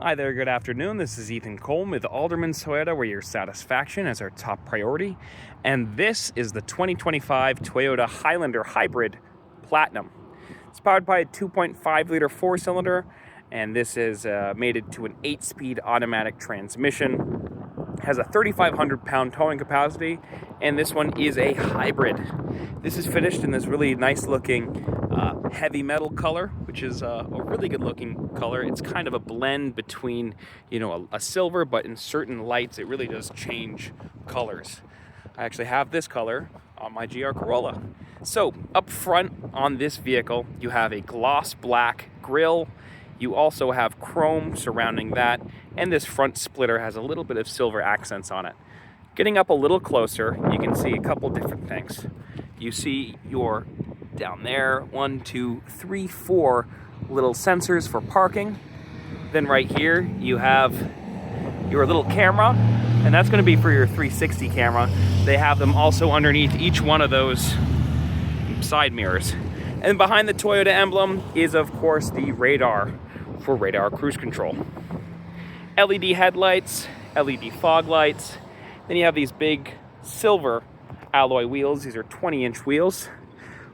Hi there, good afternoon. This is Ethan Colm with Alderman's Toyota, where your satisfaction is our top priority. And this is the 2025 Toyota Highlander Hybrid Platinum. It's powered by a 2.5 liter four-cylinder, and this is mated to an 8-speed automatic transmission. Has a 3,500 pound towing capacity, and this one is a hybrid. This is finished in this really nice looking heavy metal color, which is a really good looking color. It's kind of a blend between, a silver, but in certain lights it really does change colors. I actually have this color on my GR Corolla. So up front on this vehicle, you have a gloss black grille. You also have chrome surrounding that, and this front splitter has a little bit of silver accents on it. Getting up a little closer, you can see a couple different things. You see your down there, 1, 2, 3, 4 little sensors for parking. Then right here, you have your little camera, and that's going to be for your 360 camera. They have them also underneath each one of those side mirrors. And behind the Toyota emblem is, of course, the radar for radar cruise control. LED headlights, LED fog lights. Then you have these big silver alloy wheels. These are 20-inch wheels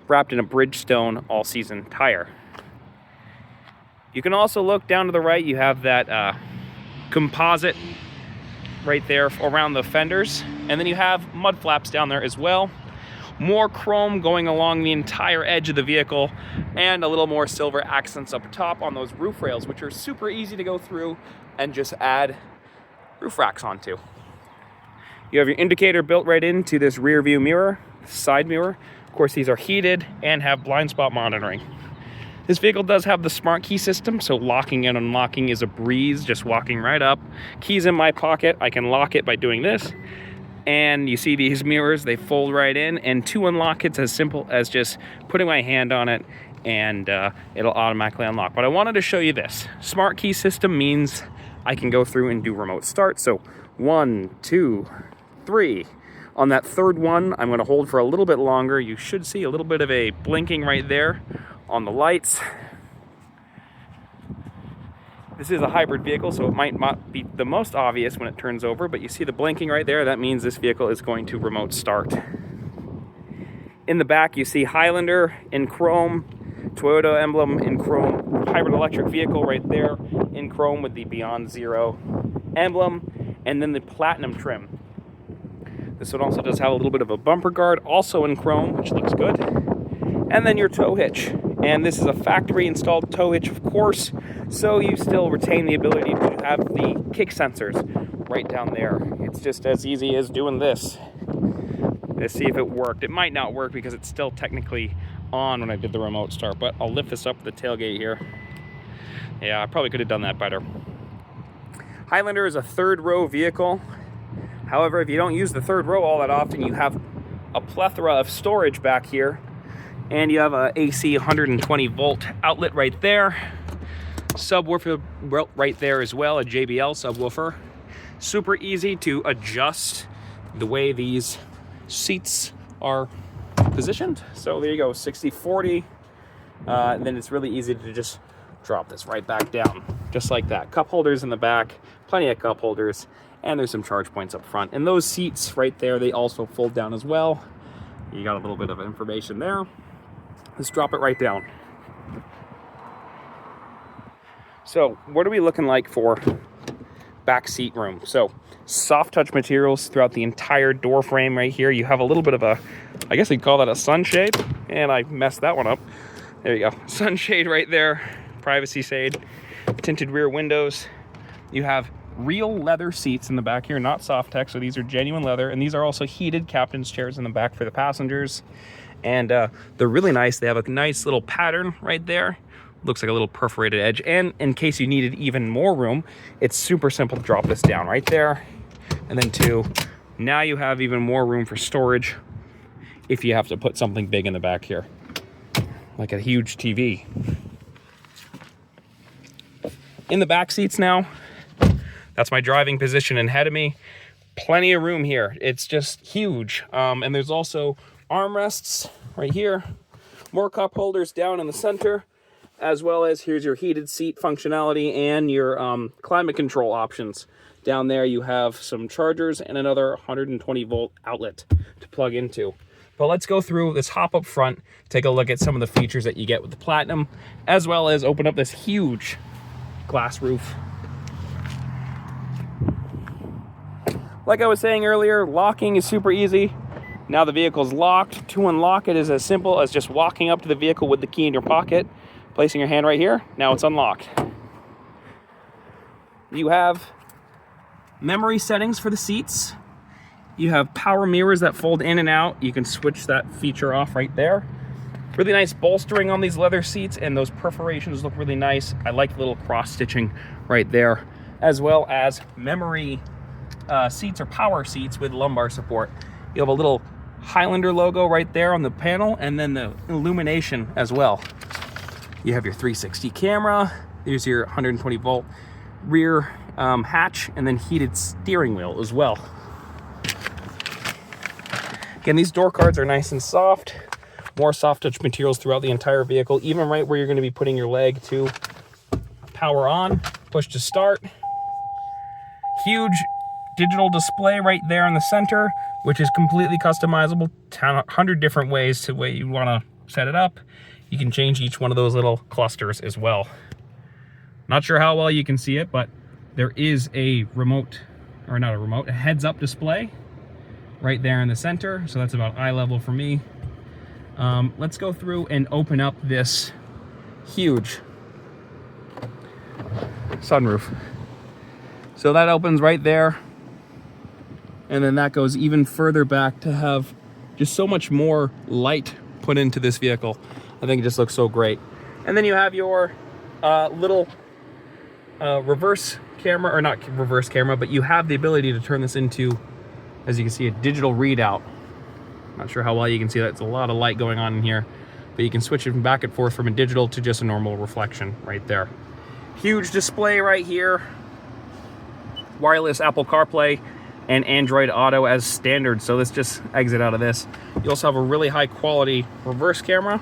wrapped in a Bridgestone all-season tire. You can also look down to the right. You have that composite right there around the fenders. And then you have mud flaps down there as well. More chrome going along the entire edge of the vehicle, and a little more silver accents up top on those roof rails, which are super easy to go through and just add roof racks onto. You have your indicator built right into this rear view mirror, side mirror. Of course, these are heated and have blind spot monitoring. This vehicle does have the smart key system, so locking and unlocking is a breeze, just walking right up. Keys in my pocket, I can lock it by doing this. And you see these mirrors, they fold right in, and to unlock it's as simple as just putting my hand on it and it'll automatically unlock. But I wanted to show you this. Smart key system means I can go through and do remote start. So 1, 2, 3. On that third one, I'm going to hold for a little bit longer. You should see a little bit of a blinking right there on the lights. This is a hybrid vehicle, so it might not be the most obvious when it turns over, but you see the blinking right there. That means this vehicle is going to remote start. In the back, you see Highlander in chrome, Toyota emblem in chrome, hybrid electric vehicle right there in chrome with the Beyond Zero emblem, and then the platinum trim. This one also does have a little bit of a bumper guard, also in chrome, which looks good. And then your tow hitch. And this is a factory installed tow hitch, of course, so you still retain the ability to have the kick sensors right down there. It's just as easy as doing this. Let's see if it worked. It might not work because it's still technically on when I did the remote start, but I'll lift this up the tailgate here. Yeah, I probably could have done that better. Highlander is a third row vehicle. However, if you don't use the third row all that often, you have a plethora of storage back here. And you have a AC 120 volt outlet right there. Subwoofer right there as well, a JBL subwoofer. Super easy to adjust the way these seats are positioned. So there you go, 60-40. Then it's really easy to just drop this right back down, just like that. Cup holders in the back, plenty of cup holders, and there's some charge points up front. And those seats right there, they also fold down as well. You got a little bit of information there. Let's drop it right down. So what are we looking like for back seat room? So soft touch materials throughout the entire door frame right here. You have a little bit of a, I guess you'd call that a sunshade, and I messed that one up. There you go, sunshade right there, privacy shade, tinted rear windows. You have real leather seats in the back here, not soft tech, so these are genuine leather, and these are also heated captain's chairs in the back for the passengers. And they're really nice. They have a nice little pattern right there. Looks like a little perforated edge. And in case you needed even more room, it's super simple to drop this down right there. And then now you have even more room for storage if you have to put something big in the back here, like a huge TV. In the back seats now, that's my driving position ahead of me. Plenty of room here. It's just huge. And there's also armrests right here, more cup holders down in the center, as well as here's your heated seat functionality and your climate control options. Down there you have some chargers and another 120 volt outlet to plug into. But let's go through this, hop up front, take a look at some of the features that you get with the Platinum, as well as open up this huge glass roof. Like I was saying earlier, locking is super easy. Now the vehicle's locked. To unlock it is as simple as just walking up to the vehicle with the key in your pocket, placing your hand right here. Now it's unlocked. You have memory settings for the seats. You have power mirrors that fold in and out. You can switch that feature off right there. Really nice bolstering on these leather seats, and those perforations look really nice. I like the little cross stitching right there, as well as memory seats or power seats with lumbar support. You have a little Highlander logo right there on the panel, and then the illumination as well. You have your 360 camera. There's your 120 volt rear hatch, and then heated steering wheel as well. Again, these door cards are nice and soft. More soft touch materials throughout the entire vehicle, even right where you're going to be putting your leg to power on, push to start. Huge digital display right there in the center, which is completely customizable, 100 different ways to the way you want to set it up. You can change each one of those little clusters as well. Not sure how well you can see it, but there is a remote, or not a remote, a heads-up display right there in the center, so that's about eye level for me. Let's go through and open up this huge sunroof. So that opens right there, and then that goes even further back to have just so much more light put into this vehicle. I think it just looks so great. And then you have your little reverse camera, or not reverse camera, but you have the ability to turn this into, as you can see, a digital readout. Not sure how well you can see that. It's a lot of light going on in here, but you can switch it back and forth from a digital to just a normal reflection right there. Huge display right here. Wireless Apple CarPlay and Android Auto as standard, so let's just exit out of this. You also have a really high quality reverse camera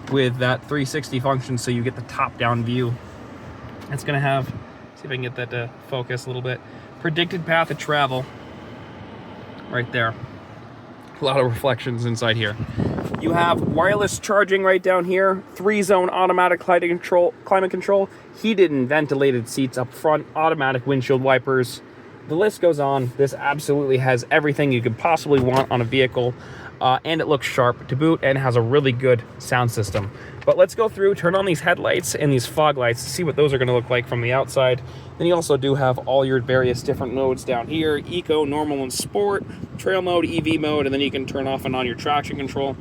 with that 360 function, so you get the top-down view. It's gonna have, see if I can get that to focus a little bit, predicted path of travel right there. A lot of reflections inside here. You have wireless charging right down here, 3-zone automatic climate control, heated and ventilated seats up front, automatic windshield wipers. The list goes on. This absolutely has everything you could possibly want on a vehicle, and it looks sharp to boot and has a really good sound system. But let's go through, turn on these headlights and these fog lights to see what those are going to look like from the outside. Then you also do have all your various different modes down here: Eco, Normal, and Sport, Trail Mode, EV Mode, and then you can turn off and on your traction control.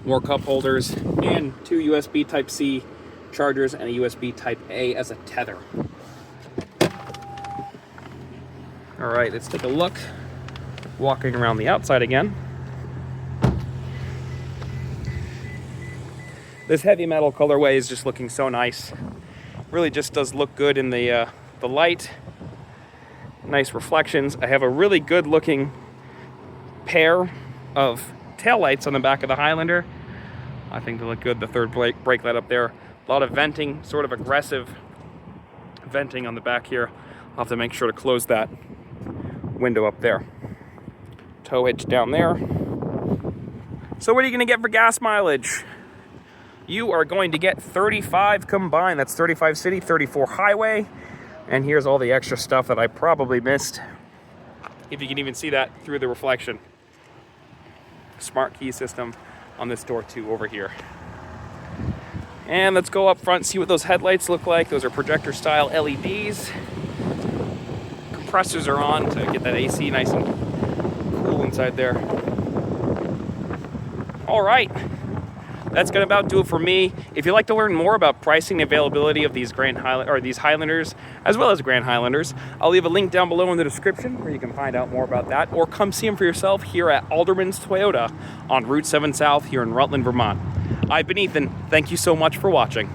More cup holders, and 2 USB Type-C chargers and a USB Type-A as a tether. All right, let's take a look. Walking around the outside again. This heavy metal colorway is just looking so nice. Really just does look good in the light. Nice reflections. I have a really good looking pair of taillights on the back of the Highlander. I think they look good. The third brake light up there. A lot of venting, sort of aggressive venting on the back here. I'll have to make sure to close that window up there. Tow hitch down there. So what are you going to get for gas mileage? You are going to get 35 combined. That's 35 city, 34 highway. And here's all the extra stuff that I probably missed, if you can even see that through the reflection. Smart key system on this door too over here. And let's go up front, see what those headlights look like. Those are projector style LEDs. Compressors are on to get that AC nice and cool inside there. All right. That's gonna about do it for me. If you'd like to learn more about pricing and availability of these these Highlanders, as well as Grand Highlanders, I'll leave a link down below in the description where you can find out more about that, or come see them for yourself here at Alderman's Toyota on Route 7 South here in Rutland, Vermont. I've been Ethan. Thank you so much for watching.